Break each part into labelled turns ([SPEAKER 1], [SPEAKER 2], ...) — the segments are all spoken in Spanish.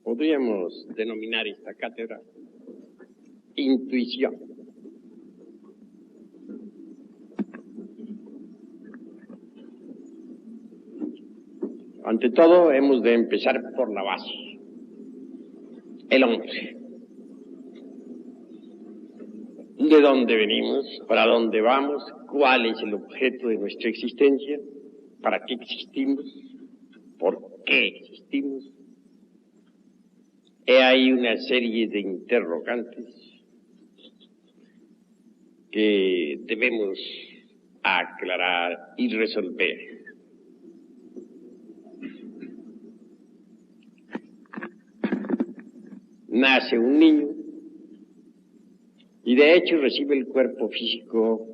[SPEAKER 1] Podríamos denominar esta cátedra intuición. Ante todo, hemos de empezar por la base, el hombre. ¿De dónde venimos? ¿Para dónde vamos? ¿Cuál es el objeto de nuestra existencia? ¿Para qué existimos? ¿Por qué existimos? He ahí una serie de interrogantes que debemos aclarar y resolver. Nace un niño y de hecho recibe el cuerpo físico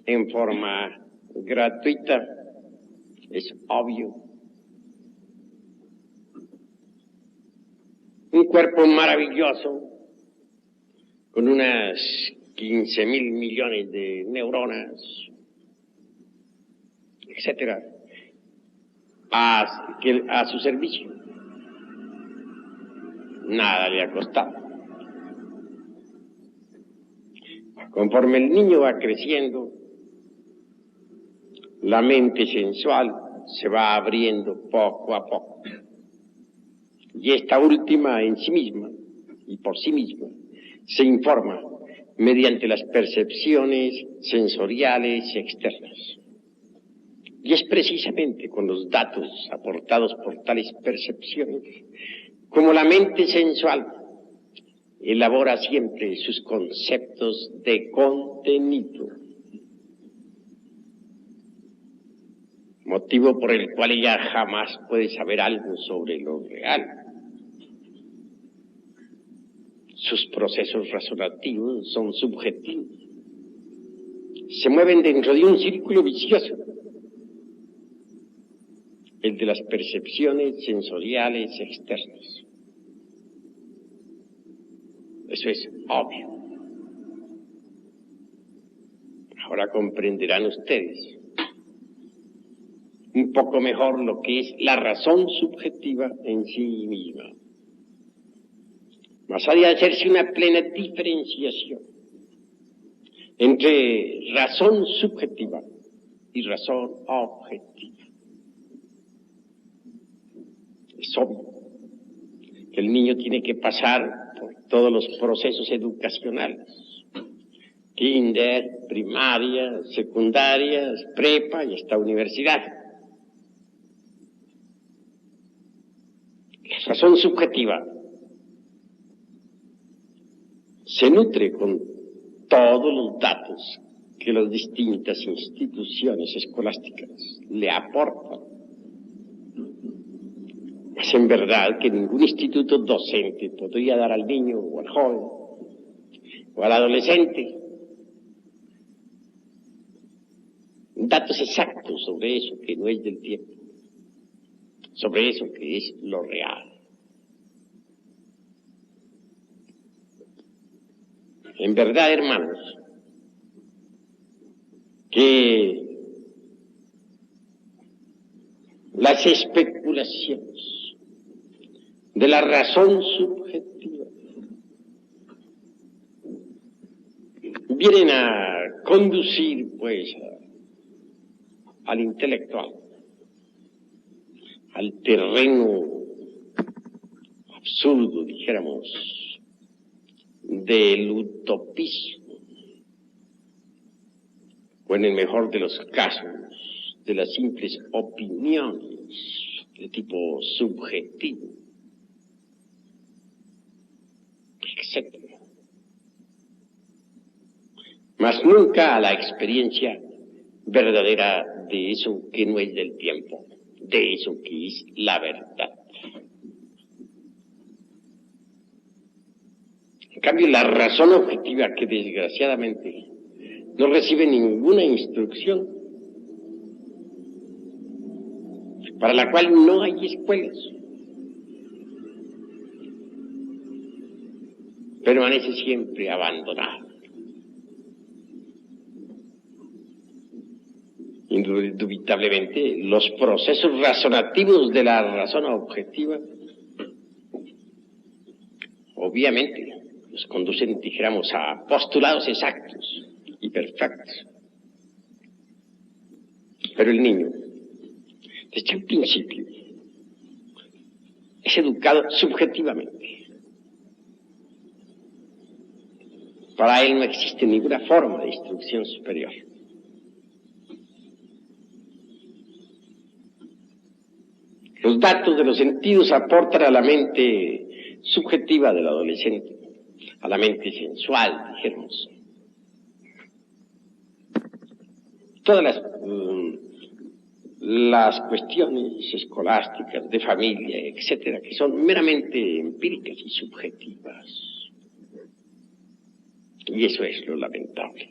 [SPEAKER 1] en forma gratuita, es obvio. Un cuerpo maravilloso, con unas 15.000 millones de neuronas, etcétera, a su servicio. Nada le ha costado. Conforme el niño va creciendo, la mente sensual se va abriendo poco a poco. Y esta última en sí misma y por sí misma se informa mediante las percepciones sensoriales externas. Y es precisamente con los datos aportados por tales percepciones como la mente sensual elabora siempre sus conceptos de contenido, motivo por el cual ella jamás puede saber algo sobre lo real. Sus procesos razonativos son subjetivos, se mueven dentro de un círculo vicioso, el de las percepciones sensoriales externas. Eso es obvio. Ahora comprenderán ustedes un poco mejor lo que es la razón subjetiva en sí misma. Más allá de hacerse una plena diferenciación entre razón subjetiva y razón objetiva. Es obvio que el niño tiene que pasar por todos los procesos educacionales, kinder, primaria, secundaria, prepa y hasta universidad. La razón subjetiva se nutre con todos los datos que las distintas instituciones escolásticas le aportan. Es en verdad que ningún instituto docente podría dar al niño o al joven o al adolescente datos exactos sobre eso que no es del tiempo, sobre eso que es lo real. En verdad, hermanos, que las especulaciones de la razón subjetiva vienen a conducir, pues, al intelectual, al terreno absurdo, dijéramos, del utopismo, o en el mejor de los casos, de las simples opiniones de tipo subjetivo, etc. Mas nunca a la experiencia verdadera de eso que no es del tiempo, de eso que es la verdad. En cambio, la razón objetiva, que desgraciadamente no recibe ninguna instrucción, para la cual no hay escuelas, permanece siempre abandonada. Indubitablemente, los procesos razonativos de la razón objetiva obviamente, nos conducen, dijéramos, a postulados exactos y perfectos. Pero el niño, desde el principio, es educado subjetivamente. Para él no existe ninguna forma de instrucción superior. Los datos de los sentidos aportan a la mente subjetiva del adolescente, a la mente sensual, dijéramos. Todas las cuestiones escolásticas, de familia, etcétera, que son meramente empíricas y subjetivas. Y eso es lo lamentable.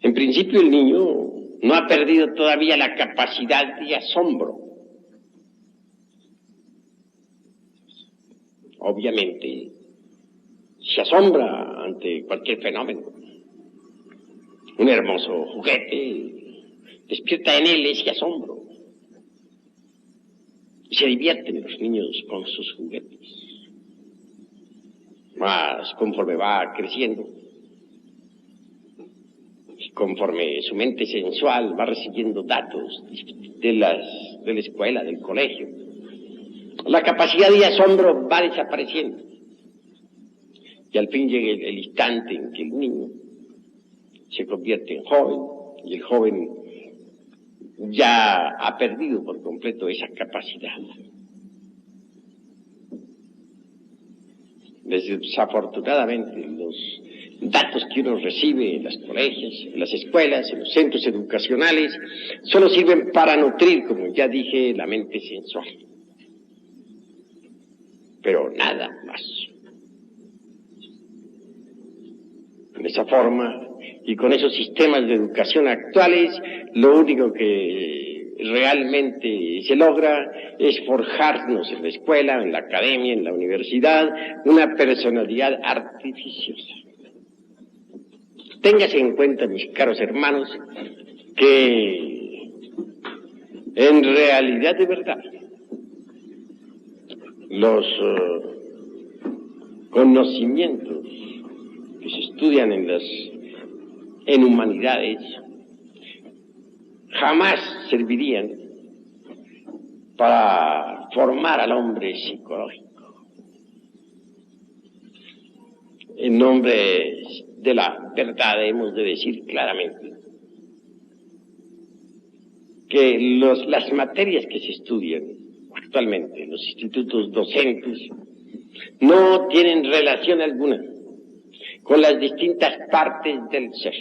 [SPEAKER 1] En principio el niño no ha perdido todavía la capacidad de asombro. Obviamente se asombra ante cualquier fenómeno. Un hermoso juguete despierta en él ese asombro. Y se divierten los niños con sus juguetes. Mas conforme va creciendo, y conforme su mente sensual va recibiendo datos de la escuela, del colegio, la capacidad de asombro va desapareciendo. Y al fin llega el instante en que el niño se convierte en joven, y el joven ya ha perdido por completo esa capacidad. Desafortunadamente, los datos que uno recibe en las colegios, en las escuelas, en los centros educacionales, solo sirven para nutrir, como ya dije, la mente sensual. Pero nada más. De esa forma y con esos sistemas de educación actuales, lo único que realmente se logra es forjarnos en la escuela, en la academia, en la universidad, una personalidad artificiosa. Téngase en cuenta, mis caros hermanos, que en realidad de verdad los conocimientos que se estudian en humanidades jamás servirían para formar al hombre psicológico. En nombre de la verdad hemos de decir claramente que las materias que se estudian actualmente en los institutos docentes no tienen relación alguna con las distintas partes del ser.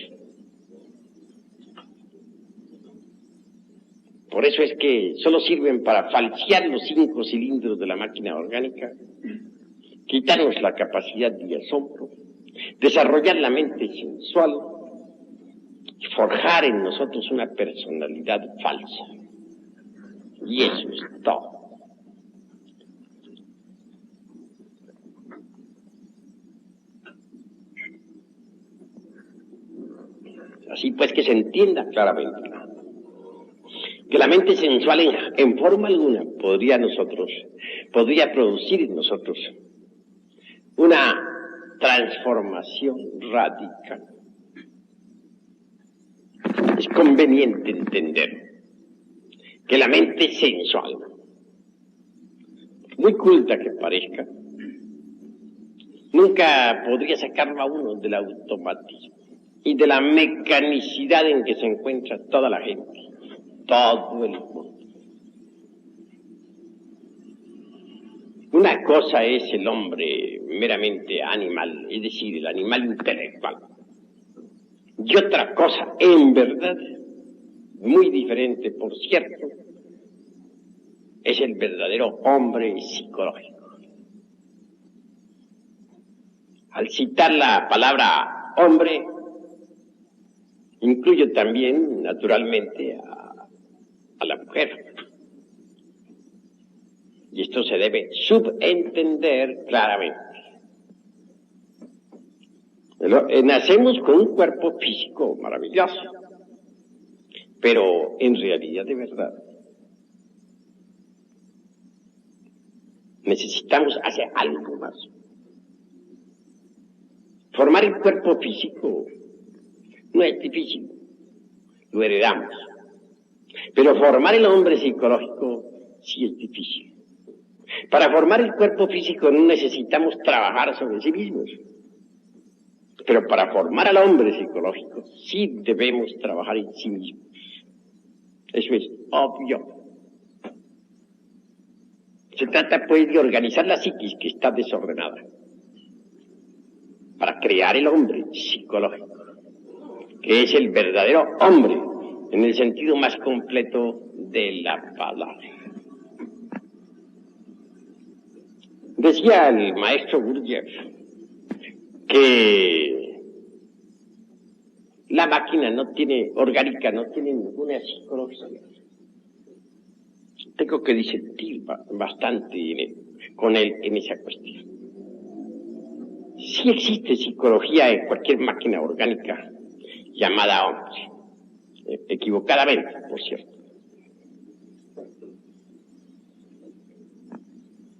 [SPEAKER 1] Por eso es que solo sirven para falsear los 5 cilindros de la máquina orgánica, quitarnos la capacidad de asombro, desarrollar la mente sensual y forjar en nosotros una personalidad falsa. Y eso es todo. Así pues que se entienda claramente que la mente sensual en forma alguna podría producir en nosotros una transformación radical. Es conveniente entender que la mente sensual, muy culta que parezca, nunca podría sacarlo a uno del automatismo y de la mecanicidad en que se encuentra toda la gente, todo el mundo. Una cosa es el hombre meramente animal, es decir, el animal intelectual. Y otra cosa, en verdad, muy diferente, por cierto, es el verdadero hombre psicológico. Al citar la palabra hombre, incluye también, naturalmente, a la mujer. Y esto se debe subentender claramente. Nacemos con un cuerpo físico maravilloso, pero en realidad de verdad necesitamos hacer algo más. Formar el cuerpo físico no es difícil, lo heredamos. Pero formar el hombre psicológico sí es difícil. Para formar el cuerpo físico no necesitamos trabajar sobre sí mismos. Pero para formar al hombre psicológico sí debemos trabajar en sí mismos. Eso es obvio. Se trata pues de organizar la psiquis que está desordenada para crear el hombre psicológico, que es el verdadero hombre en el sentido más completo de la palabra. Decía el maestro Gurdjieff que la máquina orgánica no tiene ninguna psicología. Tengo que disentir bastante con él en esa cuestión. Sí existe psicología en cualquier máquina orgánica llamada hombre, equivocadamente, por cierto.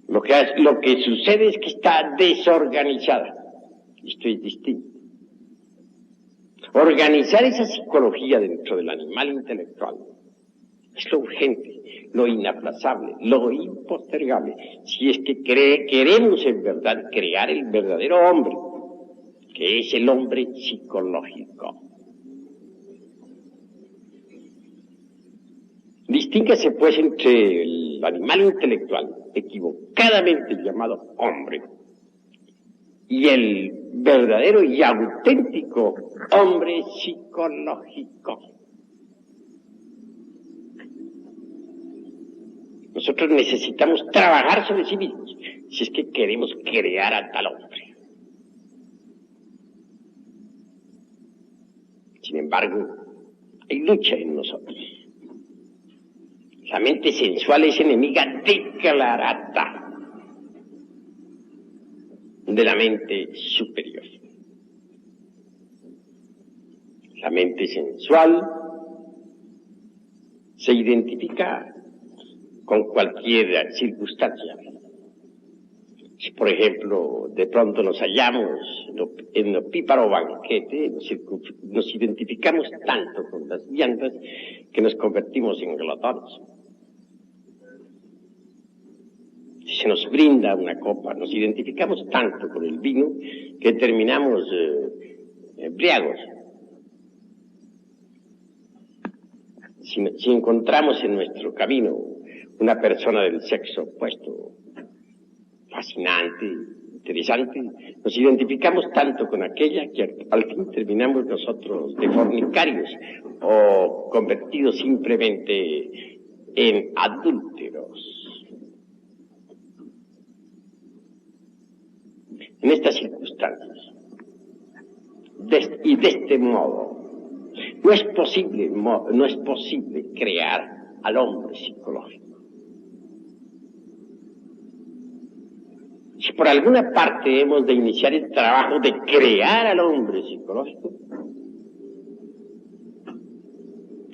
[SPEAKER 1] Lo que sucede es que está desorganizada. Esto es distinto. Organizar esa psicología dentro del animal intelectual es lo urgente, lo inaplazable, lo impostergable. Si es que queremos en verdad crear el verdadero hombre, que es el hombre psicológico. Distíngase pues entre el animal intelectual, equivocadamente llamado hombre, y el verdadero y auténtico hombre psicológico. Nosotros necesitamos trabajar sobre sí mismos, si es que queremos crear a tal hombre. Sin embargo, hay lucha en nosotros. La mente sensual es enemiga declarada de la mente superior. La mente sensual se identifica con cualquier circunstancia. Si, por ejemplo, de pronto nos hallamos en un píparo banquete, nos identificamos tanto con las viandas que nos convertimos en glotones. Si se nos brinda una copa, nos identificamos tanto con el vino que terminamos embriagos. Si encontramos en nuestro camino una persona del sexo opuesto, fascinante, interesante, nos identificamos tanto con aquella que al fin terminamos nosotros de fornicarios o convertidos simplemente en adúlteros. En estas circunstancias, y de este modo, no es posible crear al hombre psicológico. Si por alguna parte hemos de iniciar el trabajo de crear al hombre psicológico,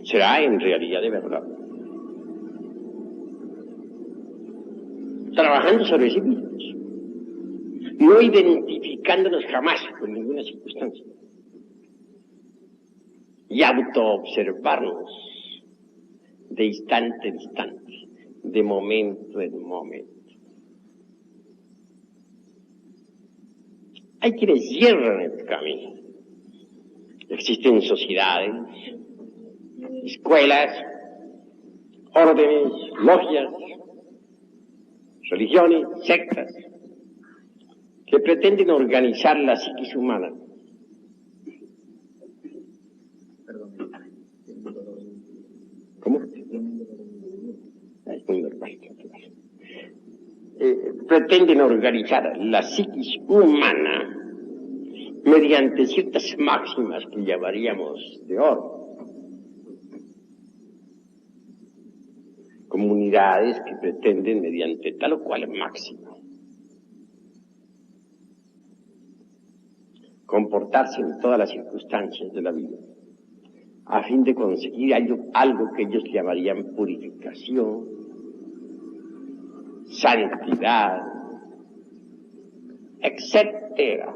[SPEAKER 1] será en realidad de verdad. Trabajando sobre sí mismos, no identificándonos jamás con ninguna circunstancia, y autoobservarnos de instante en instante, de momento en momento. Hay quienes cierran el camino. Existen sociedades, escuelas, órdenes, logias, religiones, sectas, que pretenden organizar la psiquis humana. ¿Cómo? Es muy normal. Pretenden organizar la psiquis humana mediante ciertas máximas que llamaríamos de oro. Comunidades que pretenden mediante tal o cual máxima comportarse en todas las circunstancias de la vida, a fin de conseguir algo que ellos llamarían purificación, santidad, etcétera.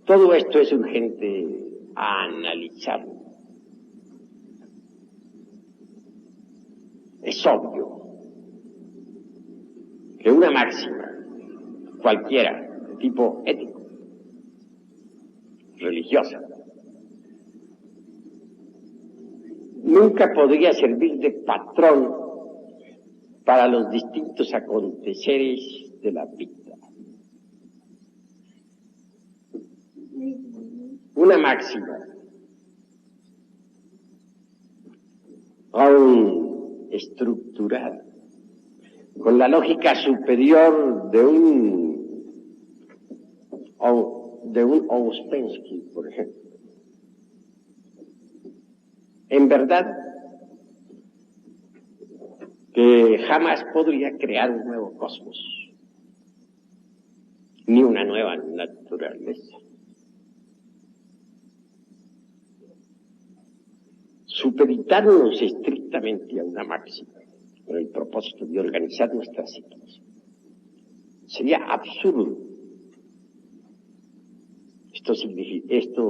[SPEAKER 1] Todo esto es urgente a analizarlo. Es obvio que una máxima, cualquiera, de tipo ético, religiosa, nunca podría servir de patrón para los distintos aconteceres de la vida. Una máxima, aún estructurada, con la lógica superior de un Ouspensky, por ejemplo. En verdad, que jamás podría crear un nuevo cosmos, ni una nueva naturaleza. Supeditarnos estrictamente a una máxima, con el propósito de organizar nuestra psiquis, sería absurdo. Esto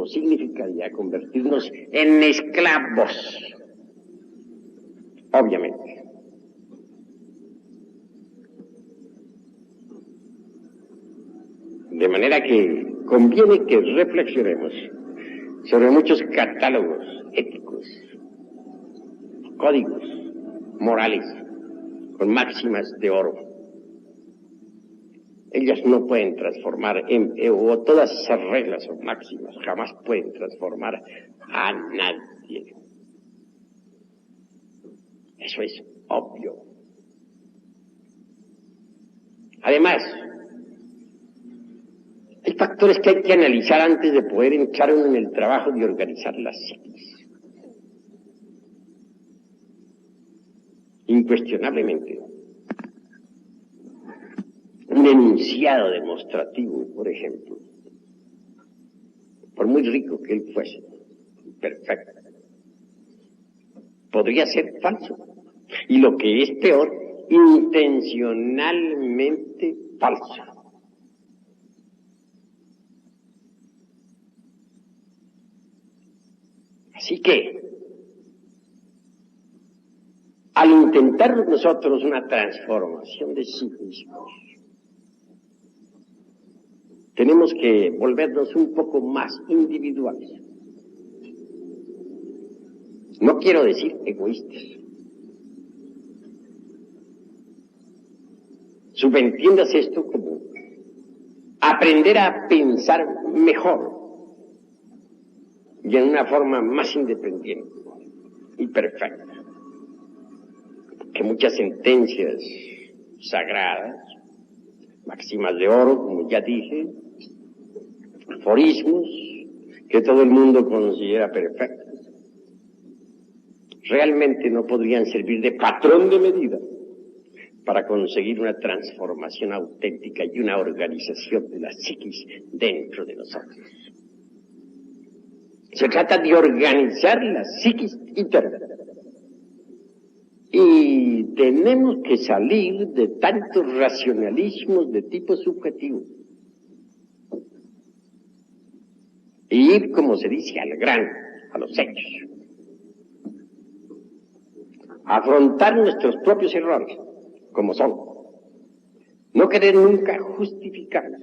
[SPEAKER 1] significaría convertirnos en esclavos, obviamente. De manera que conviene que reflexionemos sobre muchos catálogos éticos, códigos morales, con máximas de oro. Ellas no pueden transformar, o todas esas reglas o máximas jamás pueden transformar a nadie. Eso es obvio. Además, hay factores que hay que analizar antes de poder entrar uno en el trabajo de organizar la psiquis. Incuestionablemente, un enunciado demostrativo, por ejemplo, por muy rico que él fuese, perfecto, podría ser falso. Y lo que es peor, intencionalmente falso. Así que, al intentar nosotros una transformación de sí mismos, tenemos que volvernos un poco más individuales. No quiero decir egoístas. Subentiendas esto como aprender a pensar mejor y en una forma más independiente y perfecta. Que muchas sentencias sagradas, máximas de oro, como ya dije, aforismos que todo el mundo considera perfectos, realmente no podrían servir de patrón de medida para conseguir una transformación auténtica y una organización de la psiquis dentro de nosotros. Se trata de organizar la psiquis interna. Y tenemos que salir de tantos racionalismos de tipo subjetivo. Y ir, como se dice, al grano, a los hechos. Afrontar nuestros propios errores, como son. No querer nunca justificarlos.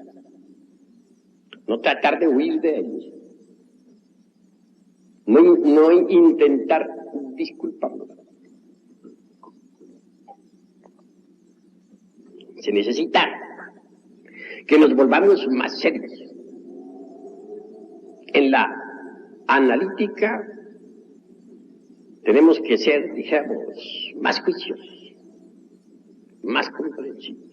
[SPEAKER 1] No tratar de huir de ellos. No intentar disculparlos. Se necesita que nos volvamos más serios en la analítica. Tenemos que ser, digamos, más juiciosos, más comprensivos.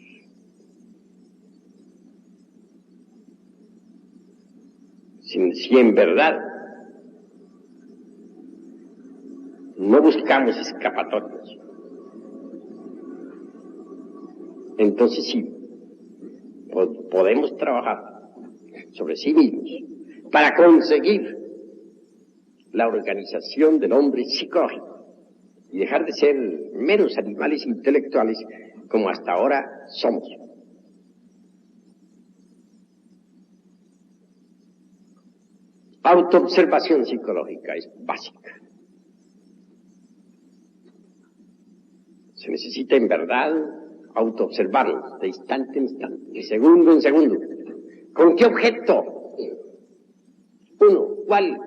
[SPEAKER 1] Si en verdad no buscamos escapatorias, entonces sí, podemos trabajar sobre sí mismos para conseguir la organización del hombre psicológico y dejar de ser meros animales intelectuales como hasta ahora somos. autoobservación psicológica es básica. Se necesita en verdad autoobservarnos de instante en instante, de segundo en segundo. ¿Con qué objeto? Uno, ¿cuál?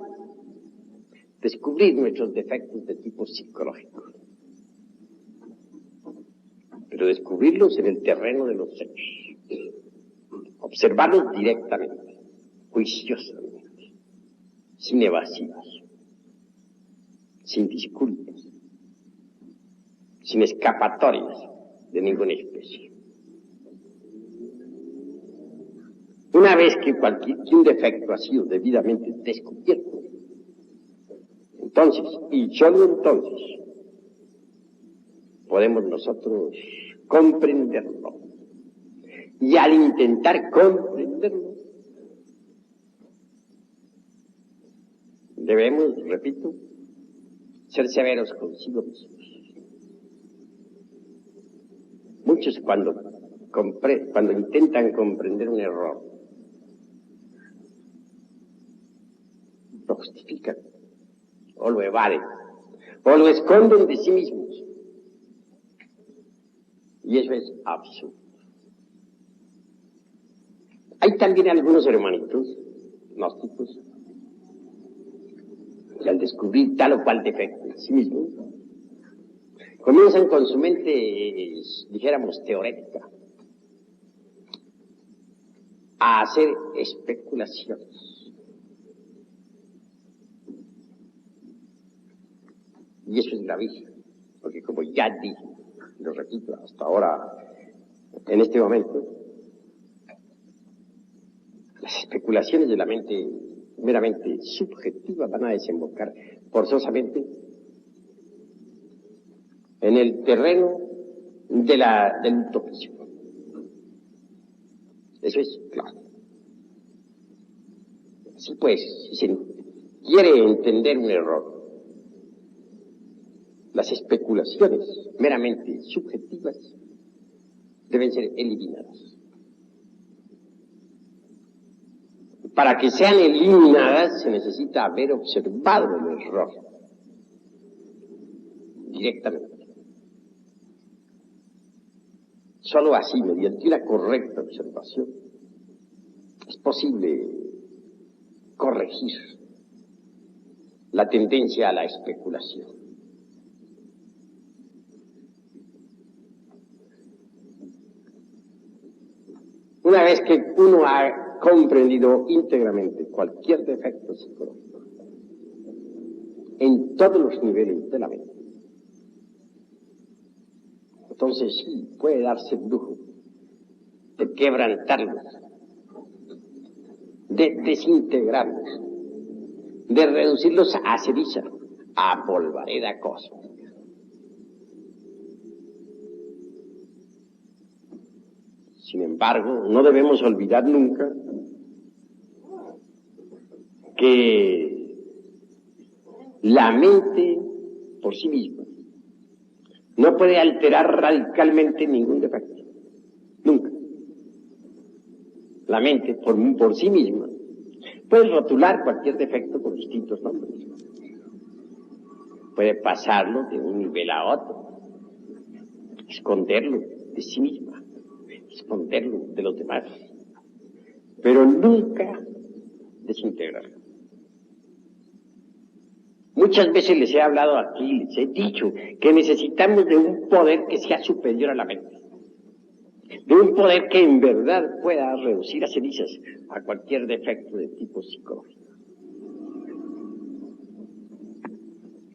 [SPEAKER 1] Descubrir nuestros defectos de tipo psicológico. Pero descubrirlos en el terreno de los hechos. Observarlos directamente, juiciosamente, sin evasivas, sin disculpas, sin escapatorias de ninguna especie. Una vez que un defecto ha sido debidamente descubierto, entonces, y solo entonces, podemos nosotros comprenderlo. Y al intentar comprenderlo, debemos, repito, ser severos consigo mismos. Muchos cuando intentan comprender un error, lo justifican, o lo evaden, o lo esconden de sí mismos. Y eso es absurdo. Hay también algunos hermanitos gnósticos que al descubrir tal o cual defecto en sí mismos, comienzan con su mente, dijéramos, teorética, a hacer especulaciones. Y eso es gravísimo, porque como ya dije, lo repito hasta ahora, en este momento, las especulaciones de la mente meramente subjetiva van a desembocar forzosamente en el terreno del utopismo. Eso es claro. Así pues, si se quiere entender un error, las especulaciones meramente subjetivas deben ser eliminadas. Para que sean eliminadas se necesita haber observado el error directamente. Solo así, mediante una correcta observación, es posible corregir la tendencia a la especulación. Una vez que uno ha comprendido íntegramente cualquier defecto psicológico, en todos los niveles de la mente, entonces sí puede darse el lujo de quebrantarlos, de desintegrarlos, de reducirlos a ceniza, a polvareda cósmica. Sin embargo, no debemos olvidar nunca que la mente por sí misma no puede alterar radicalmente ningún defecto. Nunca. La mente por sí misma puede rotular cualquier defecto con distintos nombres. Puede pasarlo de un nivel a otro, esconderlo de sí misma, esconderlo de los demás, pero nunca desintegrarlo. Muchas veces les he hablado aquí, les he dicho que necesitamos de un poder que sea superior a la mente, de un poder que en verdad pueda reducir a cenizas a cualquier defecto de tipo psicológico.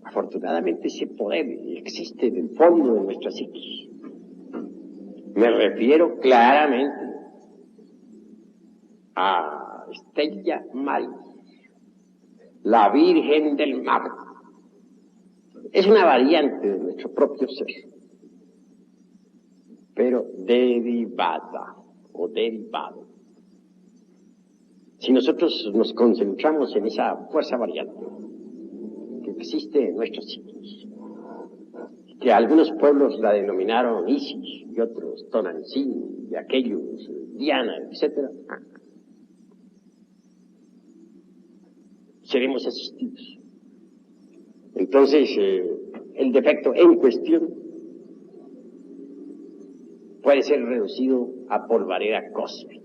[SPEAKER 1] Afortunadamente ese poder existe en el fondo de nuestra psiquis. Me refiero claramente a Stella Maris, la Virgen del Mar. Es una variante de nuestro propio ser, pero derivada o derivado. Si nosotros nos concentramos en esa fuerza variante que existe en nuestros psiquis, que algunos pueblos la denominaron Isis y otros Tonantzin y aquellos Diana, etc. seremos asistidos. Entonces, el defecto en cuestión puede ser reducido a polvareda cósmica.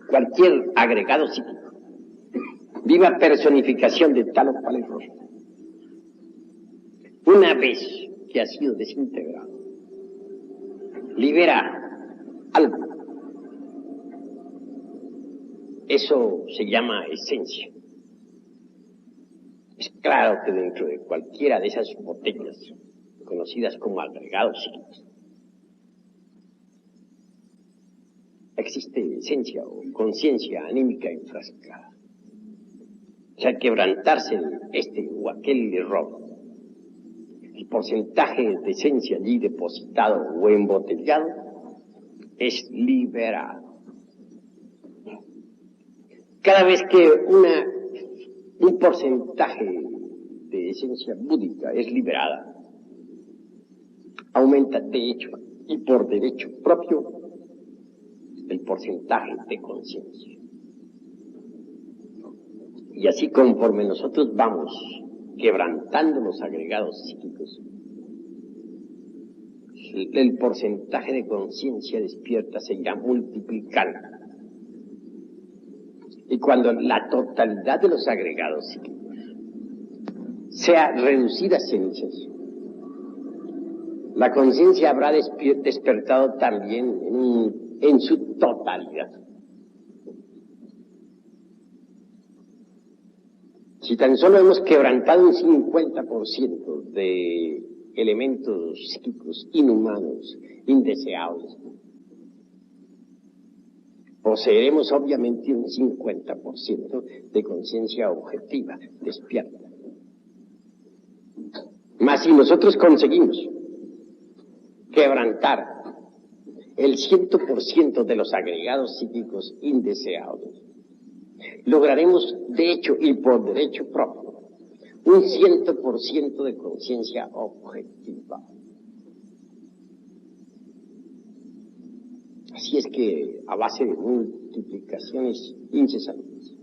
[SPEAKER 1] Cualquier agregado psíquico, viva personificación de tal o cual error, una vez que ha sido desintegrado, libera algo. Eso se llama esencia. Es claro que dentro de cualquiera de esas botellas, conocidas como agregados psíquicos, existe esencia o conciencia anímica enfrascada. O sea, al quebrantarse este o aquel error, el porcentaje de esencia allí depositado o embotellado es liberado. Cada vez que un porcentaje de esencia búdica es liberada, aumenta de hecho y por derecho propio el porcentaje de conciencia. Y así conforme nosotros vamos quebrantando los agregados psíquicos, el porcentaje de conciencia despierta se irá multiplicando. Y cuando la totalidad de los agregados psíquicos sea reducida a cenizas, la conciencia habrá despertado también en su totalidad. Si tan solo hemos quebrantado un 50% de elementos psíquicos inhumanos, indeseables, poseeremos obviamente un 50% de conciencia objetiva, despierta. Mas si nosotros conseguimos quebrantar el 100% de los agregados psíquicos indeseables, lograremos de hecho y por derecho propio un 100% de conciencia objetiva. Así es que, a base de multiplicaciones incesantes,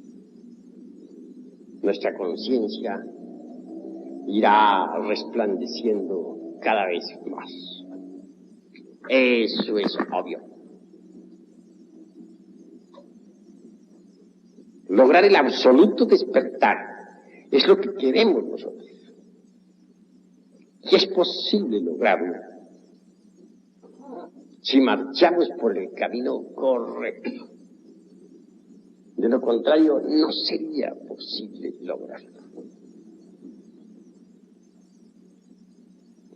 [SPEAKER 1] nuestra conciencia irá resplandeciendo cada vez más. Eso es obvio. Lograr el absoluto despertar es lo que queremos nosotros. Y es posible lograrlo si marchamos por el camino correcto. De lo contrario, no sería posible lograrlo.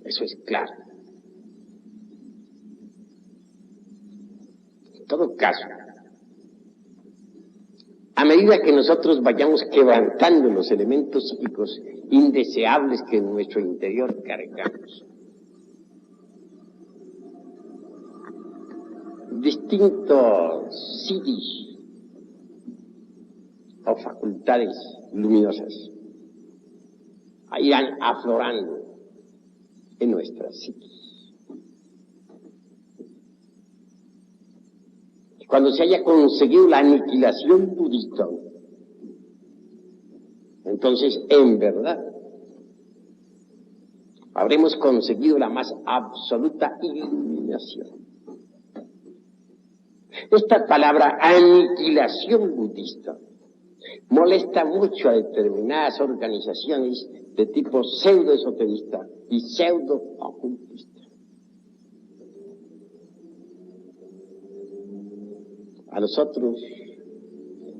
[SPEAKER 1] Eso es claro. En todo caso, a medida que nosotros vayamos quebrantando los elementos psíquicos indeseables que en nuestro interior cargamos, distintos psiquis o facultades luminosas irán aflorando en nuestra psiquis. Cuando se haya conseguido la aniquilación budista, entonces en verdad habremos conseguido la más absoluta iluminación. Esta palabra aniquilación budista molesta mucho a determinadas organizaciones de tipo pseudo-esoterista y pseudo-ocultista. A nosotros,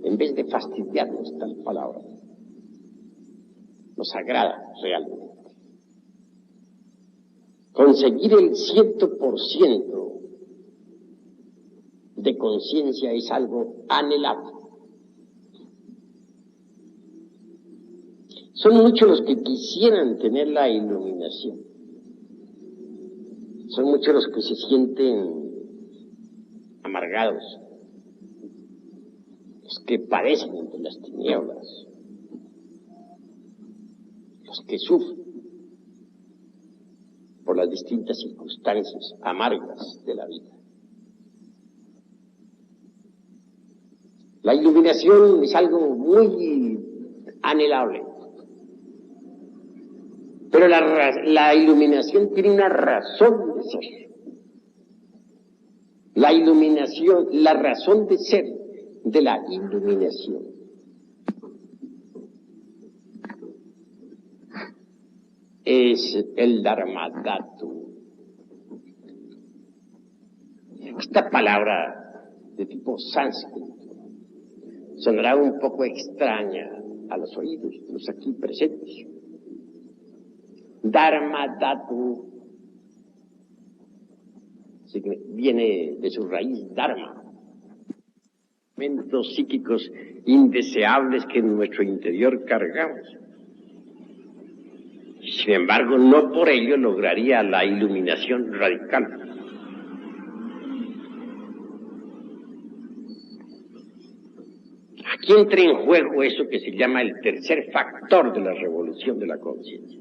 [SPEAKER 1] en vez de fastidiarnos tal palabra, nos agrada realmente. Conseguir el 100% de conciencia es algo anhelable. Son muchos los que quisieran tener la iluminación. Son muchos los que se sienten amargados, los que padecen entre las tinieblas, los que sufren por las distintas circunstancias amargas de la vida. La iluminación es algo muy anhelable. Pero la iluminación tiene una razón de ser. La iluminación, la razón de ser de la iluminación es el Dharmadhatu. Esta palabra de tipo sánscrito sonará un poco extraña a los oídos de los aquí presentes. Dharmadhatu viene de su raíz dharma, elementos psíquicos indeseables que en nuestro interior cargamos. Sin embargo, no por ello lograría la iluminación radical. Aquí entra en juego eso que se llama el tercer factor de la revolución de la conciencia,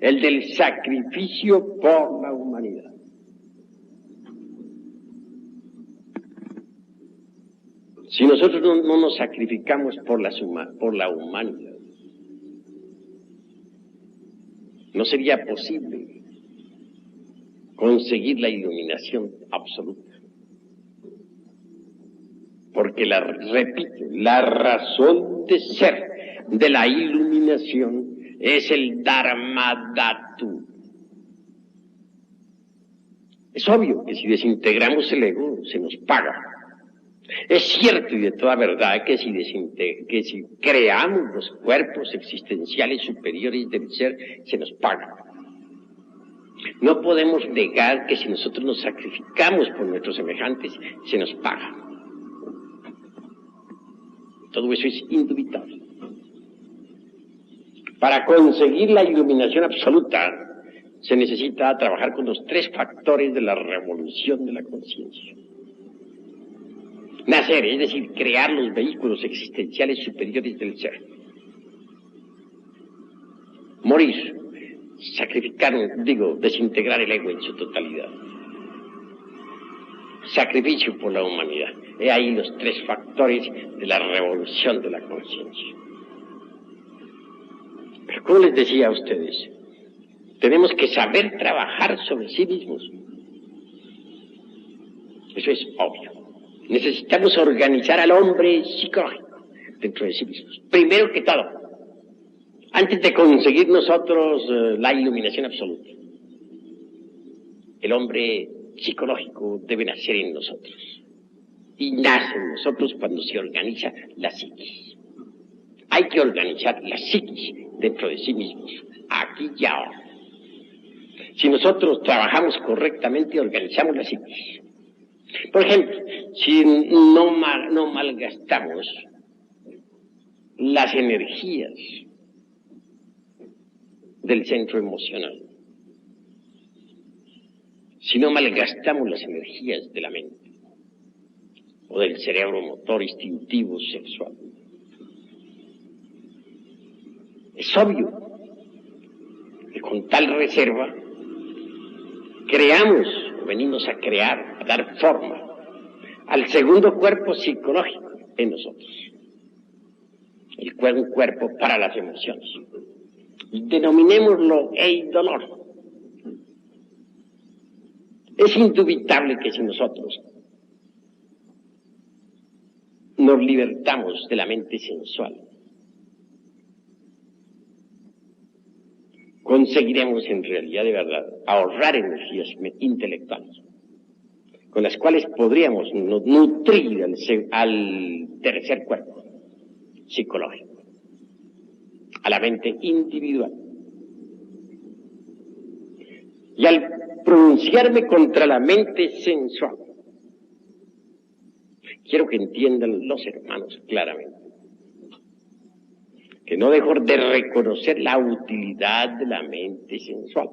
[SPEAKER 1] el del sacrificio por la humanidad. Si nosotros no nos sacrificamos por la humanidad, no sería posible conseguir la iluminación absoluta. Porque, repito, la razón de ser de la iluminación es el Dharmadhatu. Es obvio que si desintegramos el ego, se nos paga. Es cierto y de toda verdad que si creamos los cuerpos existenciales superiores del ser, se nos paga. No podemos negar que si nosotros nos sacrificamos por nuestros semejantes, se nos paga. Todo eso es indubitable. Para conseguir la iluminación absoluta, se necesita trabajar con los tres factores de la revolución de la conciencia. Nacer, es decir, crear los vehículos existenciales superiores del ser. Morir, desintegrar el ego en su totalidad. Sacrificio por la humanidad. He ahí los tres factores de la revolución de la conciencia. Pero como les decía a ustedes, tenemos que saber trabajar sobre sí mismos. Eso es obvio. Necesitamos organizar al hombre psicológico dentro de sí mismos. Primero que todo, antes de conseguir nosotros la iluminación absoluta. El hombre psicológico debe nacer en nosotros. Y nace en nosotros cuando se organiza la psiquis. Hay que organizar la psiquis dentro de sí mismos, aquí y ahora. Si nosotros trabajamos correctamente, organizamos la psiquis. Por ejemplo, si no malgastamos las energías del centro emocional, si no malgastamos las energías de la mente o del cerebro motor instintivo sexual, es obvio que con tal reserva venimos a crear, a dar forma al segundo cuerpo psicológico en nosotros, un cuerpo para las emociones. Denominémoslo eidolor. Es indubitable que si nosotros nos libertamos de la mente sensual, conseguiremos en realidad de verdad ahorrar energías intelectuales, con las cuales podríamos nutrir al tercer cuerpo psicológico, a la mente individual. Y al pronunciarme contra la mente sensual, quiero que entiendan los hermanos claramente que no dejo de reconocer la utilidad de la mente sensual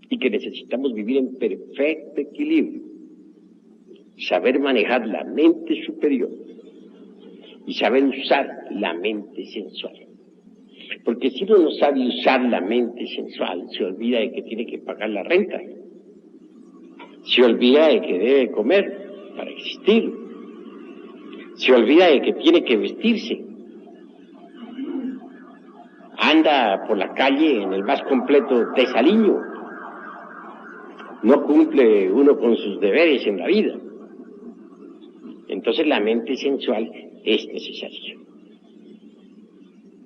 [SPEAKER 1] y que necesitamos vivir en perfecto equilibrio, saber manejar la mente superior y saber usar la mente sensual. Porque si uno no sabe usar la mente sensual, se olvida de que tiene que pagar la renta, se olvida de que debe comer para existir, Se olvida de que tiene que vestirse. Anda por la calle en el más completo desaliño. No cumple uno con sus deberes en la vida. Entonces la mente sensual es necesaria.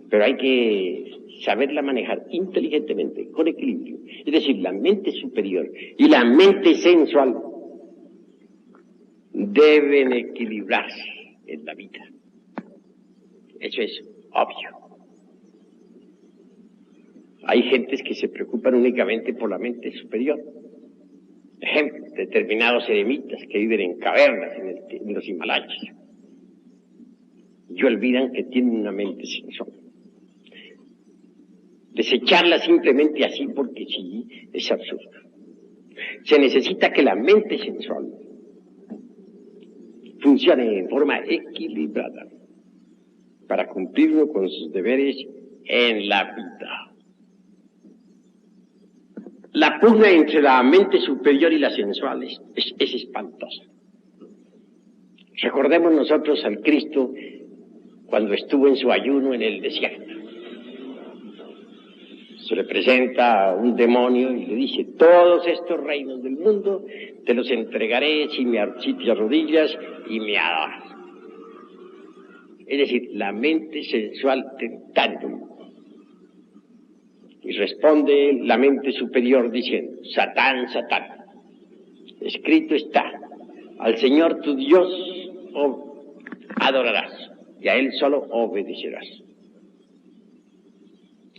[SPEAKER 1] Pero hay que saberla manejar inteligentemente, con equilibrio. Es decir, la mente superior y la mente sensual deben equilibrarse en la vida. Eso es obvio. Hay gentes que se preocupan únicamente por la mente superior. Ejemplo, determinados eremitas que viven en cavernas en los Himalayas y olvidan que tienen una mente sensual. Desecharla simplemente así porque sí es absurdo. Se necesita que la mente sensual funcione en forma equilibrada para cumplir uno con sus deberes en la vida. La pugna entre la mente superior y la sensual es espantosa. Recordemos nosotros al Cristo cuando estuvo en su ayuno en el desierto. Se le presenta un demonio y le dice: todos estos reinos del mundo te los entregaré si te arrodillas y me adoras. Es decir, la mente sensual tentándolo. Y responde la mente superior diciendo: Satán, Satán, escrito está, al Señor tu Dios adorarás y a Él solo obedecerás.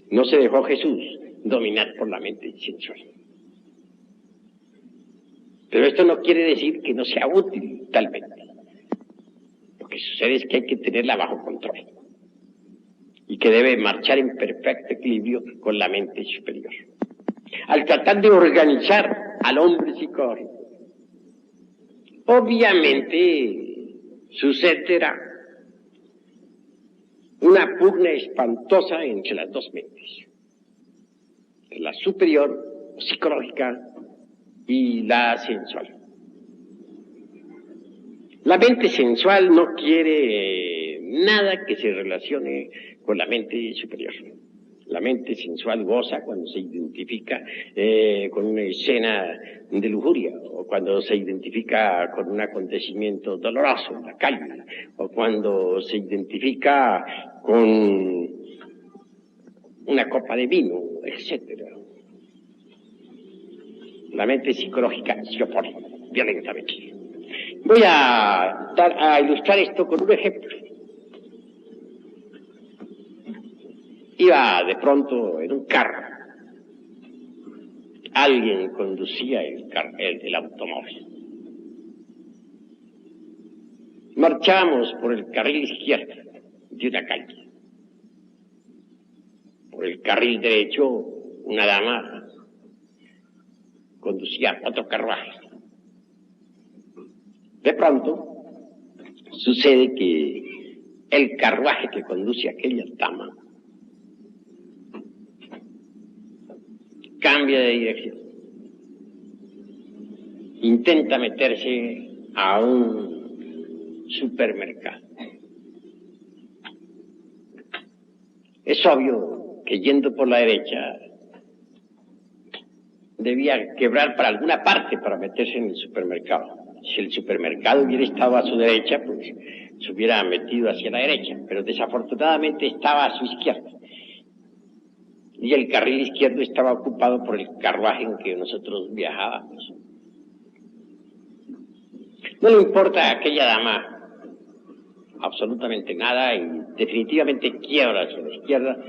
[SPEAKER 1] No se dejó Jesús dominar por la mente sensual. Pero esto no quiere decir que no sea útil talmente. Lo que sucede es que hay que tenerla bajo control y que debe marchar en perfecto equilibrio con la mente superior. Al tratar de organizar al hombre psicológico, obviamente sucederá una pugna espantosa entre las dos mentes, la superior psicológica y la sensual. La mente sensual no quiere nada que se relacione con la mente superior. La mente sensual goza cuando se identifica con una escena de lujuria, o cuando se identifica con un acontecimiento doloroso en la calle, o cuando se identifica con una copa de vino, etc. La mente psicológica se opone violentamente. Voy a ilustrar esto con un ejemplo. Iba de pronto en un carro. Alguien conducía el automóvil. Marchábamos por el carril izquierdo de una calle. Por el carril derecho, una dama conducía otro carruaje. De pronto, sucede que el carruaje que conduce a aquella dama cambia de dirección. Intenta meterse a un supermercado. Es obvio que yendo por la derecha debía quebrar para alguna parte para meterse en el supermercado. Si el supermercado hubiera estado a su derecha, pues se hubiera metido hacia la derecha, pero desafortunadamente estaba a su izquierda. Y el carril izquierdo estaba ocupado por el carruaje en que nosotros viajábamos. No le importa a aquella dama absolutamente nada y definitivamente quiebra hacia la izquierda,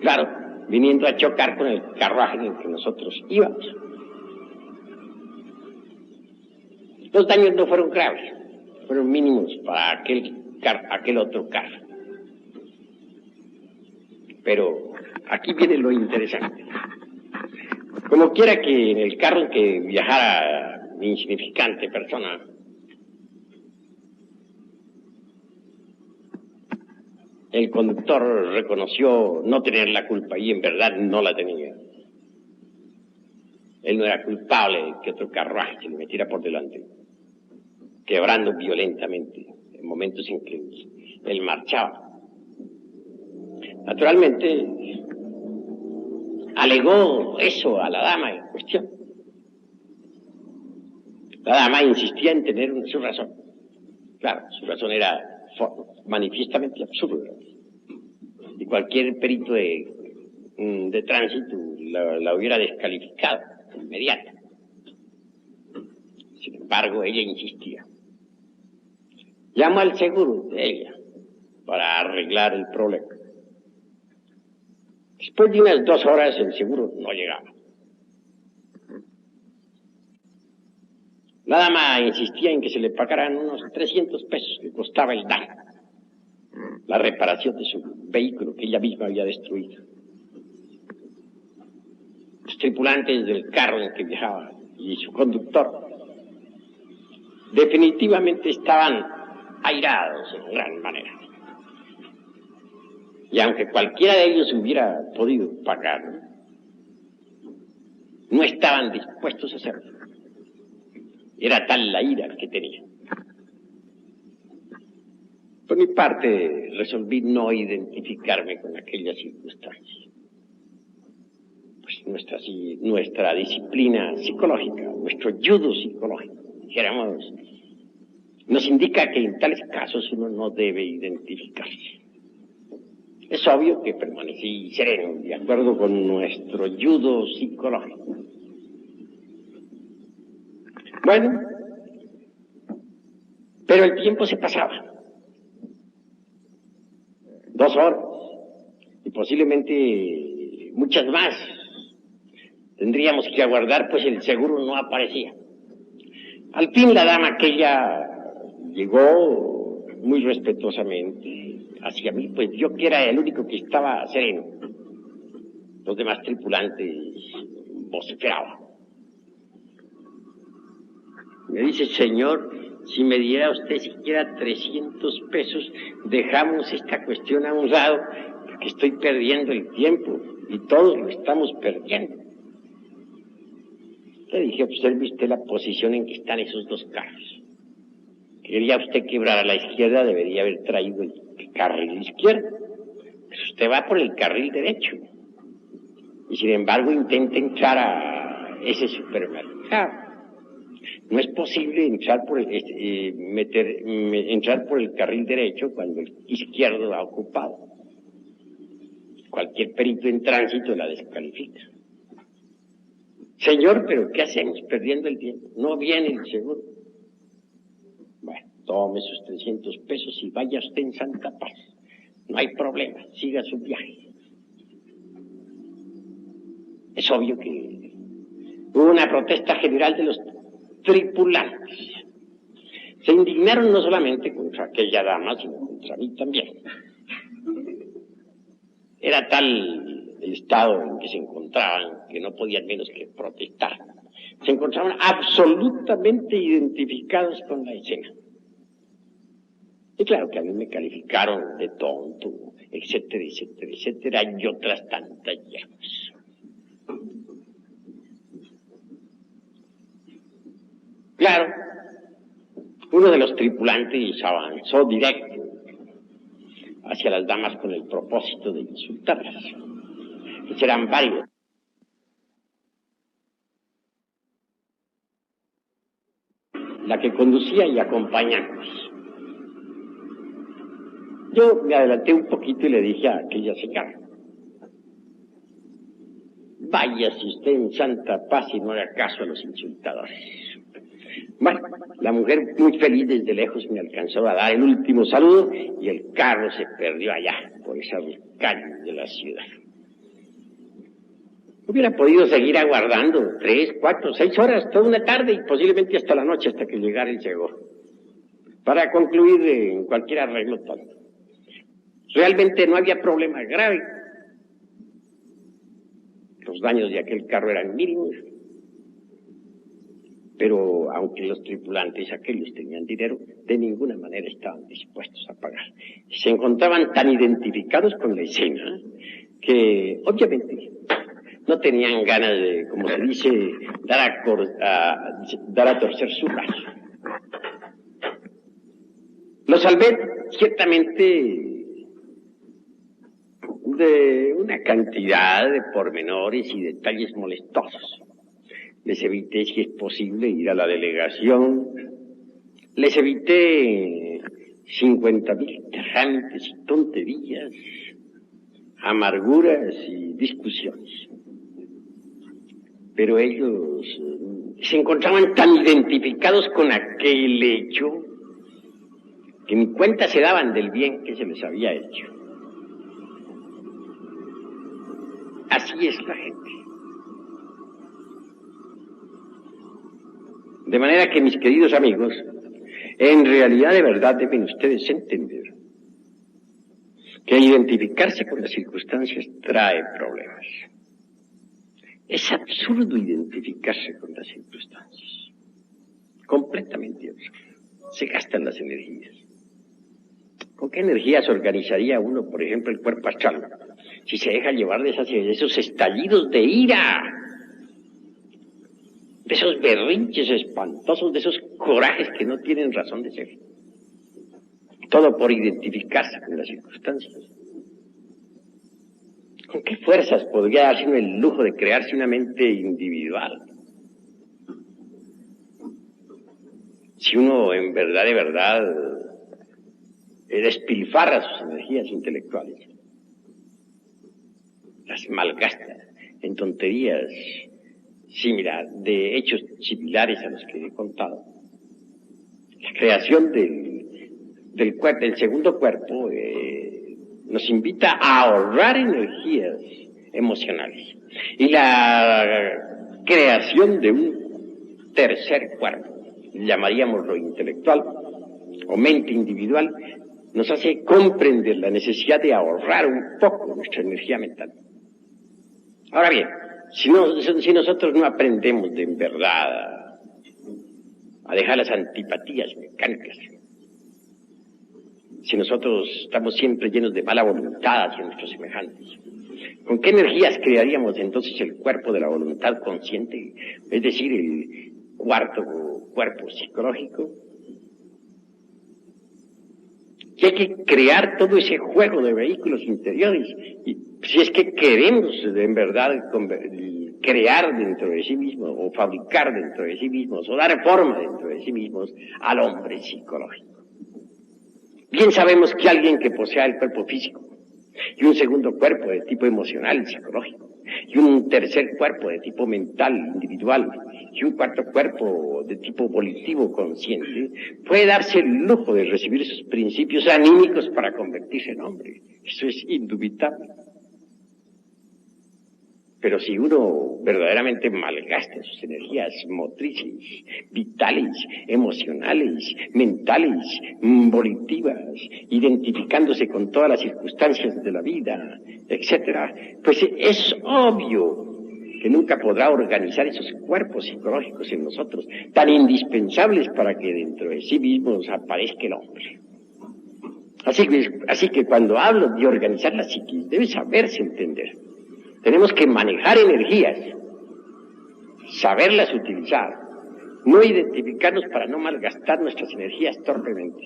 [SPEAKER 1] claro, viniendo a chocar con el carruaje en el que nosotros íbamos. Los daños no fueron graves, fueron mínimos para aquel otro carro. Pero aquí viene lo interesante. Como quiera que en el carro en que viajara mi insignificante persona, el conductor reconoció no tener la culpa y en verdad no la tenía. Él no era culpable de que otro carruaje se le metiera por delante, quebrando violentamente momentos en que él marchaba. Naturalmente, alegó eso a la dama en cuestión. La dama insistía en tener su razón. Claro, su razón era manifiestamente absurda. Y cualquier perito de tránsito la hubiera descalificado de inmediato. Sin embargo, ella insistía. Llamó al seguro de ella para arreglar el problema. Después de unas 2 horas el seguro no llegaba. La dama insistía en que se le pagaran unos 300 pesos que costaba el daño, la reparación de su vehículo que ella misma había destruido. Los tripulantes del carro en que viajaba y su conductor definitivamente estaban airados en gran manera. Y aunque cualquiera de ellos hubiera podido pagar, no estaban dispuestos a hacerlo. Era tal la ira que tenía. Por mi parte, resolví no identificarme con aquella circunstancia. Pues nuestra disciplina psicológica, nuestro judo psicológico, dijéramos, nos indica que en tales casos uno no debe identificarse. Es obvio que permanecí sereno, de acuerdo con nuestro judo psicológico. Bueno, pero el tiempo se pasaba. 2 horas, y posiblemente muchas más. Tendríamos que aguardar, pues el seguro no aparecía. Al fin la dama aquella llegó muy respetuosamente hacia mí, pues yo que era el único que estaba sereno. Los demás tripulantes vociferaban. Me dice, señor, si me diera usted siquiera 300 pesos, dejamos esta cuestión a un lado, porque estoy perdiendo el tiempo, y todos lo estamos perdiendo. Le dije, observe usted la posición en que están esos 2 carros. Quería usted quebrar a la izquierda, debería haber traído el carril izquierdo. Pero usted va por el carril derecho. Y sin embargo intenta entrar a ese supermercado. No es posible entrar por el carril derecho cuando el izquierdo va ocupado. Cualquier perito en tránsito la descalifica. Señor, ¿pero qué hacemos perdiendo el tiempo? No viene el seguro. Bueno, tome sus 300 pesos y vaya usted en santa paz. No hay problema, siga su viaje. Es obvio que hubo una protesta general de los tripulantes. Se indignaron no solamente contra aquella dama, sino contra mí también. Era tal el estado en que se encontraban que no podían menos que protestar. Se encontraban absolutamente identificados con la escena. Y claro que a mí me calificaron de tonto, etcétera, etcétera, etcétera, y otras tantas hierbas. Claro, uno de los tripulantes avanzó directo hacia las damas con el propósito de insultarlas. Que serán varios. La que conducía y acompañándonos. Yo me adelanté un poquito y le dije a aquella señora, váyase usted en santa paz y no haga caso a los insultadores. Bueno, la mujer muy feliz desde lejos me alcanzó a dar el último saludo y el carro se perdió allá, por esas calles de la ciudad. Hubiera podido seguir aguardando 3, 4, 6 horas, toda una tarde y posiblemente hasta la noche, hasta que llegara el seguro, para concluir en cualquier arreglo tonto. Realmente no había problema grave. Los daños de aquel carro eran mínimos. Pero aunque los tripulantes aquellos tenían dinero, de ninguna manera estaban dispuestos a pagar. Se encontraban tan identificados con la escena que, obviamente, no tenían ganas de, como se dice, dar a torcer su brazo. Lo salvé ciertamente de una cantidad de pormenores y detalles molestosos. Les evité, si es posible, ir a la delegación. Les evité 50.000 trámites y tonterías, amarguras y discusiones. Pero ellos se encontraban tan identificados con aquel hecho que ni cuenta se daban del bien que se les había hecho. Así es la gente. De manera que, mis queridos amigos, en realidad de verdad deben ustedes entender que identificarse con las circunstancias trae problemas. Es absurdo identificarse con las circunstancias. Completamente absurdo. Se gastan las energías. ¿Con qué energías organizaría uno, por ejemplo, el cuerpo astral, si se deja llevar de esos estallidos de ira, de esos berrinches espantosos, de esos corajes que no tienen razón de ser? Todo por identificarse con las circunstancias. ¿Con qué fuerzas podría darse uno el lujo de crearse una mente individual? Si uno en verdad, de verdad, despilfarra sus energías intelectuales, las malgasta en tonterías de hechos similares a los que he contado. La creación del segundo cuerpo nos invita a ahorrar energías emocionales. Y la creación de un tercer cuerpo, llamaríamos lo intelectual o mente individual, nos hace comprender la necesidad de ahorrar un poco nuestra energía mental. Ahora bien, si nosotros no aprendemos de en verdad a dejar las antipatías mecánicas, si nosotros estamos siempre llenos de mala voluntad hacia nuestros semejantes, ¿con qué energías crearíamos entonces el cuerpo de la voluntad consciente? Es decir, el cuarto cuerpo psicológico. Y hay que crear todo ese juego de vehículos interiores. Y si es que queremos en verdad crear dentro de sí mismos, o fabricar dentro de sí mismos, o dar forma dentro de sí mismos al hombre psicológico. Bien sabemos que alguien que posea el cuerpo físico, y un segundo cuerpo de tipo emocional, psicológico, y un tercer cuerpo de tipo mental, individual, y un cuarto cuerpo de tipo volitivo, consciente, puede darse el lujo de recibir esos principios anímicos para convertirse en hombre. Eso es indubitable. Pero si uno verdaderamente malgasta sus energías motrices, vitales, emocionales, mentales, volitivas, identificándose con todas las circunstancias de la vida, etcétera, pues es obvio que nunca podrá organizar esos cuerpos psicológicos en nosotros, tan indispensables para que dentro de sí mismos aparezca el hombre. Así que cuando hablo de organizar la psiquis, debe saberse entender. Tenemos que manejar energías, saberlas utilizar, no identificarnos para no malgastar nuestras energías torpemente.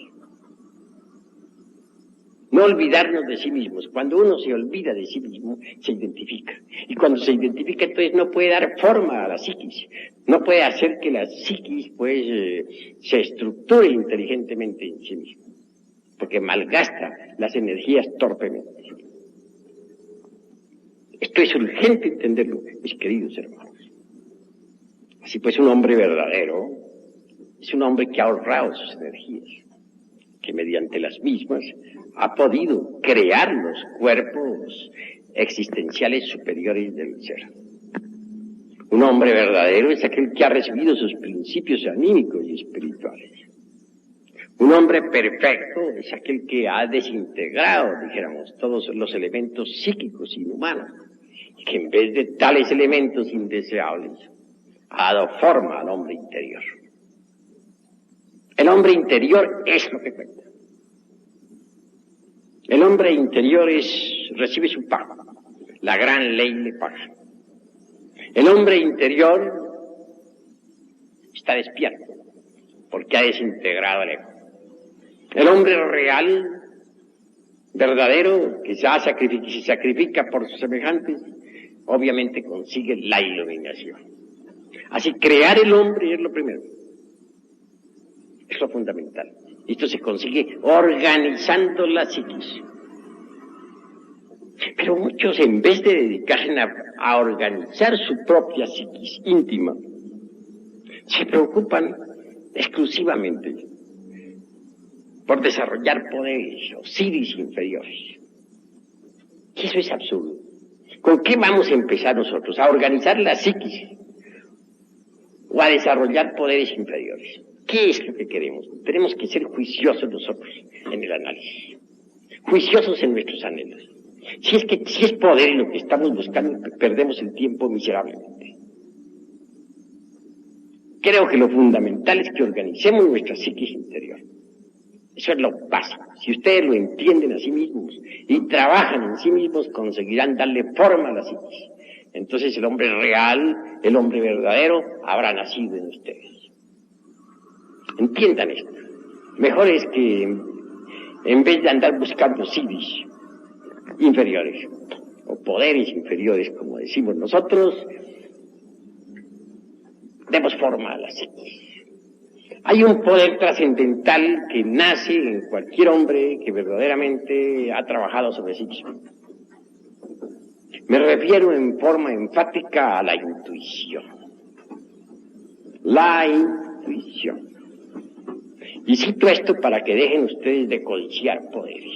[SPEAKER 1] No olvidarnos de sí mismos. Cuando uno se olvida de sí mismo, se identifica. Y cuando se identifica, entonces no puede dar forma a la psiquis. No puede hacer que la psiquis, se estructure inteligentemente en sí mismo. Porque malgasta las energías torpemente. Esto es urgente entenderlo, mis queridos hermanos. Así pues, un hombre verdadero es un hombre que ha ahorrado sus energías, que mediante las mismas ha podido crear los cuerpos existenciales superiores del ser. Un hombre verdadero es aquel que ha recibido sus principios anímicos y espirituales. Un hombre perfecto es aquel que ha desintegrado, dijéramos, todos los elementos psíquicos inhumanos, y que en vez de tales elementos indeseables ha dado forma al hombre interior. El hombre interior es lo que cuenta. El hombre interior recibe su pago. La gran ley le paga. El hombre interior está despierto porque ha desintegrado el ego. El hombre real, verdadero, que se sacrifica por sus semejantes, obviamente consigue la iluminación. Así, crear el hombre es lo primero. Es lo fundamental. Esto se consigue organizando la psiquis. Pero muchos, en vez de dedicarse a organizar su propia psiquis íntima, se preocupan exclusivamente por desarrollar poderes o psiquis inferiores. Y eso es absurdo. ¿Con qué vamos a empezar nosotros? ¿A organizar la psiquis o a desarrollar poderes inferiores? ¿Qué es lo que queremos? Tenemos que ser juiciosos nosotros en el análisis, juiciosos en nuestros anhelos. Si es poder lo que estamos buscando, perdemos el tiempo miserablemente. Creo que lo fundamental es que organicemos nuestra psiquis interior. Eso es lo básico. Si ustedes lo entienden a sí mismos y trabajan en sí mismos, conseguirán darle forma a la psiquis. Entonces el hombre real, el hombre verdadero, habrá nacido en ustedes. Entiendan esto. Mejor es que, en vez de andar buscando psiquis inferiores, o poderes inferiores, como decimos nosotros, demos forma a la psiquis. Hay un poder trascendental que nace en cualquier hombre que verdaderamente ha trabajado sobre sí mismo. Me refiero en forma enfática a la intuición. La intuición. Y cito esto para que dejen ustedes de codiciar poderes.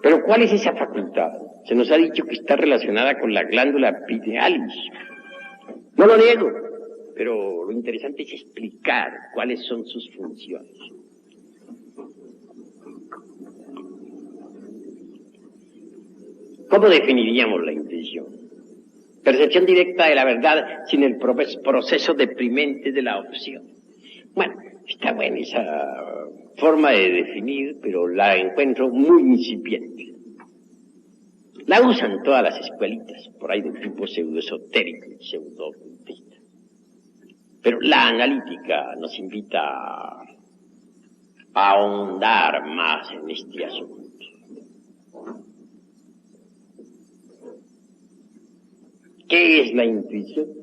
[SPEAKER 1] Pero ¿cuál es esa facultad? Se nos ha dicho que está relacionada con la glándula pinealis. No lo niego, pero lo interesante es explicar cuáles son sus funciones. ¿Cómo definiríamos la intuición? Percepción directa de la verdad sin el proceso deprimente de la opción. Bueno, está buena esa forma de definir, pero la encuentro muy incipiente. La usan todas las escuelitas, por ahí de tipo pseudoesotérico y pseudo-ocultista. Pero la analítica nos invita a ahondar más en este asunto. ¿Qué es la intuición?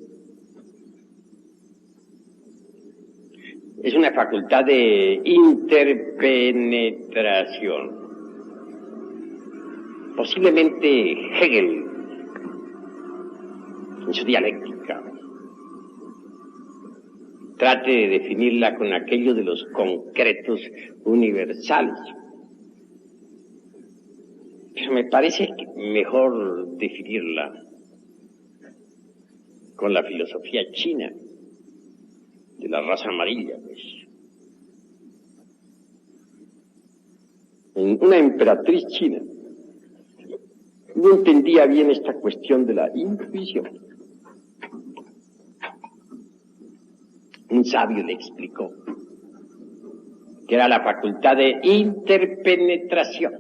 [SPEAKER 1] Es una facultad de interpenetración. Posiblemente Hegel, en su dialéctica, trate de definirla con aquello de los concretos universales. Pero me parece mejor definirla con la filosofía china, de la raza amarilla, pues. Una emperatriz china no entendía bien esta cuestión de la intuición. Un sabio le explicó que era la facultad de interpenetración.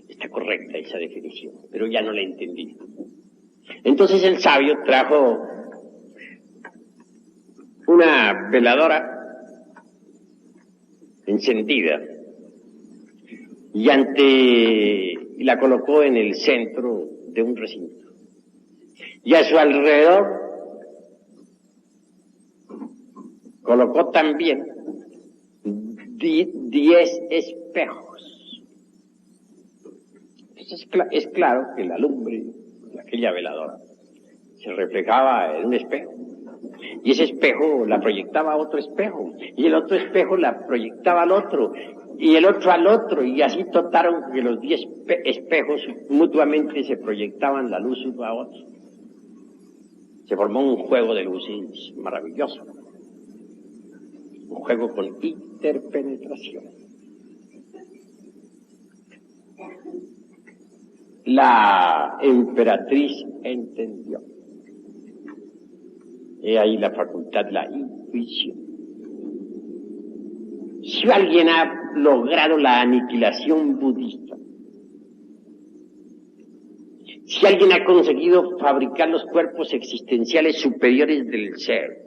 [SPEAKER 1] Está correcta esa definición, pero ya no la entendí. Entonces el sabio trajo una veladora encendida y la colocó en el centro de un recinto. Y a su alrededor colocó también 10 espejos. Entonces es claro que la lumbre de aquella veladora se reflejaba en un espejo. Y ese espejo la proyectaba a otro espejo. Y el otro espejo la proyectaba al otro. Y el otro al otro. Y así totaron que los 10 espejos mutuamente se proyectaban la luz uno a otro. Se formó un juego de luces maravilloso. Un juego con interpenetración. La emperatriz entendió. He ahí la facultad, la intuición. Si alguien ha logrado la aniquilación budista, Si alguien ha conseguido fabricar los cuerpos existenciales superiores del ser,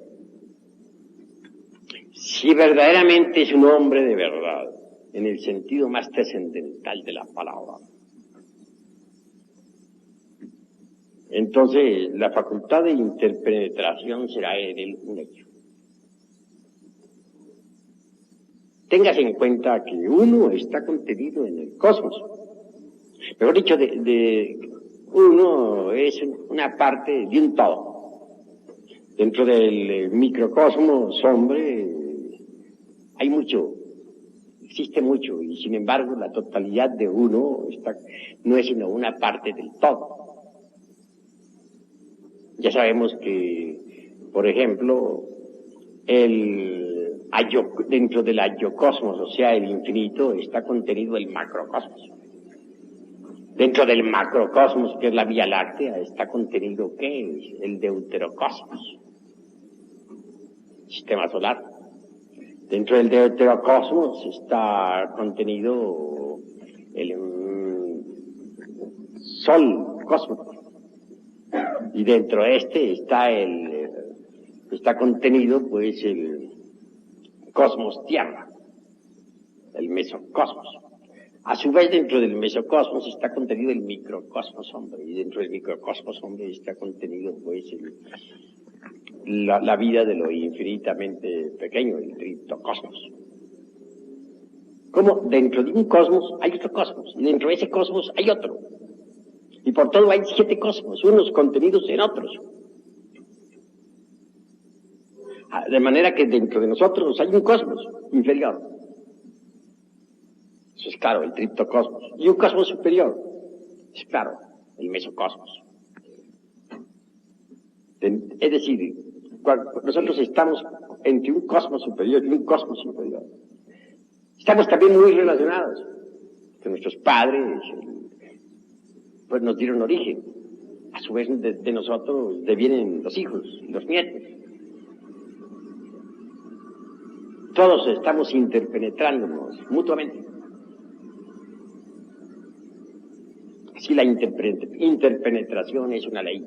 [SPEAKER 1] si verdaderamente es un hombre de verdad, en el sentido más trascendental de la palabra, entonces la facultad de interpenetración será en él un hecho. Téngase en cuenta que uno está contenido en el cosmos. Mejor dicho, uno es una parte de un todo. Dentro del microcosmos, hombre, hay mucho, existe mucho, y sin embargo la totalidad de uno no es sino una parte del todo. Ya sabemos que, por ejemplo, dentro del ayocosmos, o sea, el infinito, está contenido el macrocosmos. Dentro del macrocosmos, que es la Vía Láctea, está contenido, ¿qué es? El deuterocosmos, sistema solar. Dentro del deuterocosmos está contenido el sol cósmico. Y dentro de este está contenido, pues, el cosmos tierra, el mesocosmos. A su vez, dentro del mesocosmos está contenido el microcosmos hombre, y dentro del microcosmos hombre está contenido, pues, la vida de lo infinitamente pequeño, el triptocosmos. Como dentro de un cosmos hay otro cosmos, y dentro de ese cosmos hay otro. Y por todo hay 7 cosmos, unos contenidos en otros. De manera que dentro de nosotros hay un cosmos inferior. Eso es claro, el triptocosmos. Y un cosmos superior. Es claro, el mesocosmos. Es decir, nosotros estamos entre un cosmos superior y un cosmos inferior. Estamos también muy relacionados. Que nuestros padres, pues, nos dieron origen. A su vez, de nosotros devienen los hijos, los nietos. Todos estamos interpenetrándonos mutuamente. Así la interpenetración es una ley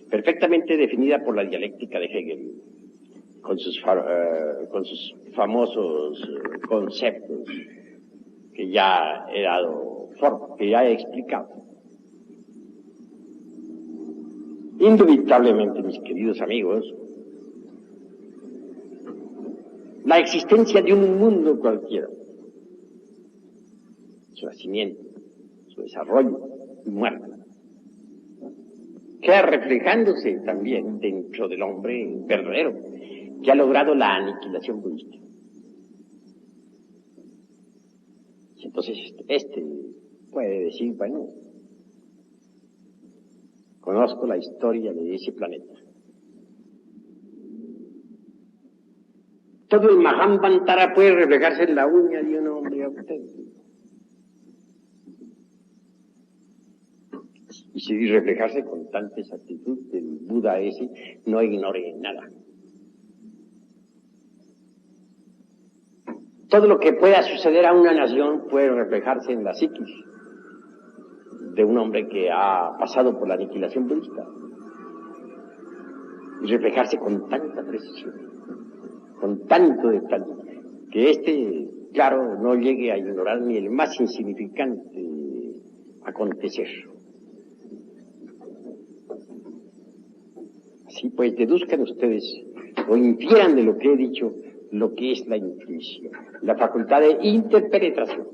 [SPEAKER 1] perfectamente definida por la dialéctica de Hegel, con sus famosos conceptos que ya he dado forma, que ya he explicado. Indubitablemente, mis queridos amigos, la existencia de un mundo cualquiera, su nacimiento, su desarrollo y muerte, queda reflejándose también dentro del hombre verdadero, que ha logrado la aniquilación budista. Entonces, puede decir, bueno, conozco la historia de ese planeta. Todo el Mahamvantara puede reflejarse en la uña de un hombre auténtico. Y si reflejarse con tanta exactitud que el Buda ese no ignore nada. Todo lo que pueda suceder a una nación puede reflejarse en la psiquis de un hombre que ha pasado por la aniquilación budista. Y reflejarse con tanta precisión, con tanto detalle, que claro, no llegue a ignorar ni el más insignificante acontecer. Así pues, deduzcan ustedes, o infieran de lo que he dicho, lo que es la intuición, la facultad de interpenetración.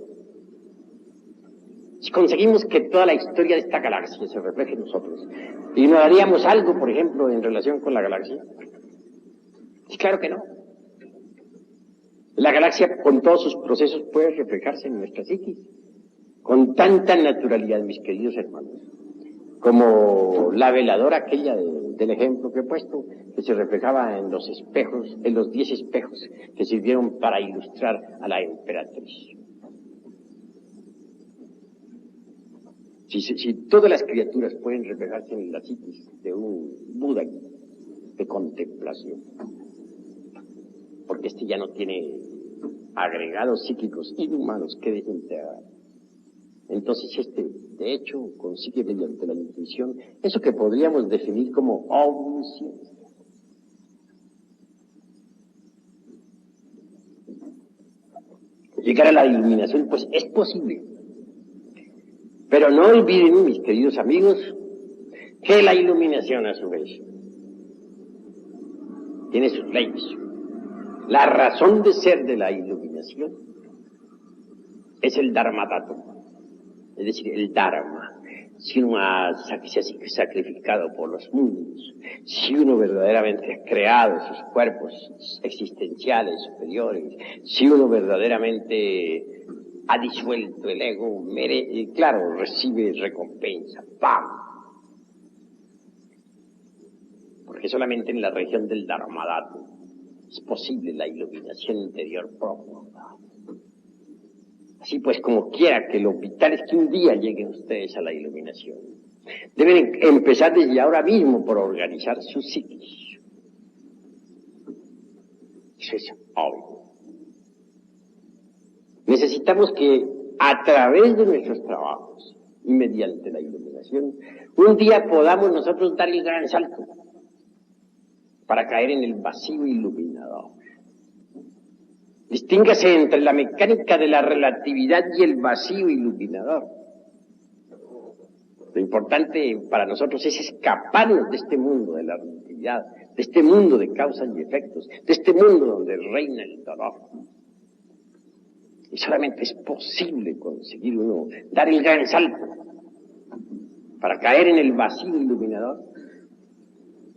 [SPEAKER 1] Si conseguimos que toda la historia de esta galaxia se refleje en nosotros, ¿ignoraríamos algo, por ejemplo, en relación con la galaxia? Sí, claro que no. La galaxia, con todos sus procesos, puede reflejarse en nuestra psiquis, con tanta naturalidad, mis queridos hermanos, como la veladora aquella del ejemplo que he puesto, que se reflejaba en los espejos, en los 10 espejos que sirvieron para ilustrar a la emperatriz. Si todas las criaturas pueden reflejarse en la psiquis de un Buda de contemplación, porque ya no tiene agregados psíquicos inhumanos que desintegrar. Entonces de hecho, consigue mediante la intuición eso que podríamos definir como omnisciencia. Llegar a la iluminación, pues es posible. Pero no olviden, mis queridos amigos, que la iluminación a su vez tiene sus leyes. La razón de ser de la iluminación es el dharmatattva, es decir, el dharma. Si uno se ha sacrificado por los mundos, si uno verdaderamente ha creado sus cuerpos existenciales superiores, si uno verdaderamente ha disuelto el ego, claro, recibe recompensa, ¡pam! Porque solamente en la región del dharmatattva es posible la iluminación interior profunda. Así pues, como quiera que lo vital es que un día lleguen ustedes a la iluminación, deben empezar desde ahora mismo por organizar su psiquis. Eso es obvio. Necesitamos que a través de nuestros trabajos y mediante la iluminación, un día podamos nosotros dar el gran salto para caer en el vacío iluminador. Distíngase entre la mecánica de la relatividad y el vacío iluminador. Lo importante para nosotros es escaparnos de este mundo de la relatividad, de este mundo de causas y efectos, de este mundo donde reina el dolor. Y solamente es posible conseguir uno dar el gran salto para caer en el vacío iluminador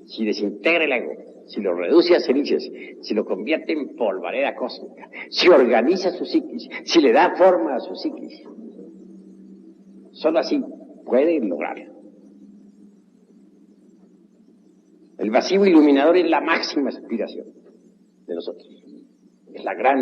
[SPEAKER 1] si desintegra el ego, si lo reduce a cenizas, si lo convierte en polvareda cósmica, si organiza su psiquis, si le da forma a su psiquis. Solo así puede lograrlo. El vacío iluminador es la máxima aspiración de nosotros. Es la gran